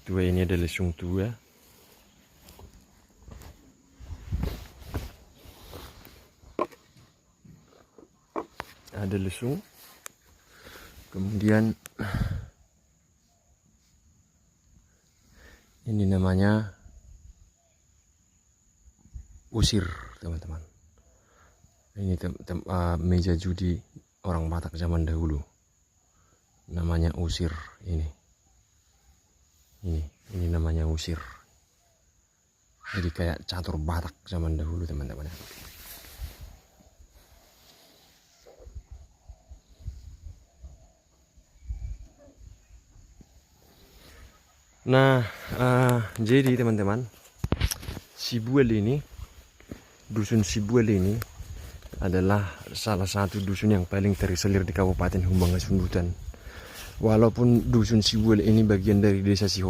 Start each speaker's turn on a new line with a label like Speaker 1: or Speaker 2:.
Speaker 1: tua ini ada lesung tua. Ada lesung. Kemudian ini namanya usir, teman-teman. Ini meja judi orang Batak zaman dahulu. Namanya usir ini. Ini namanya usir. Jadi kayak catur Batak zaman dahulu, teman-teman. Nah, jadi teman-teman, dusun Sibuel ini adalah salah satu dusun yang paling terisolir di Kabupaten Humbang Hasundutan. Walaupun dusun Sibuel ini bagian dari desa Siho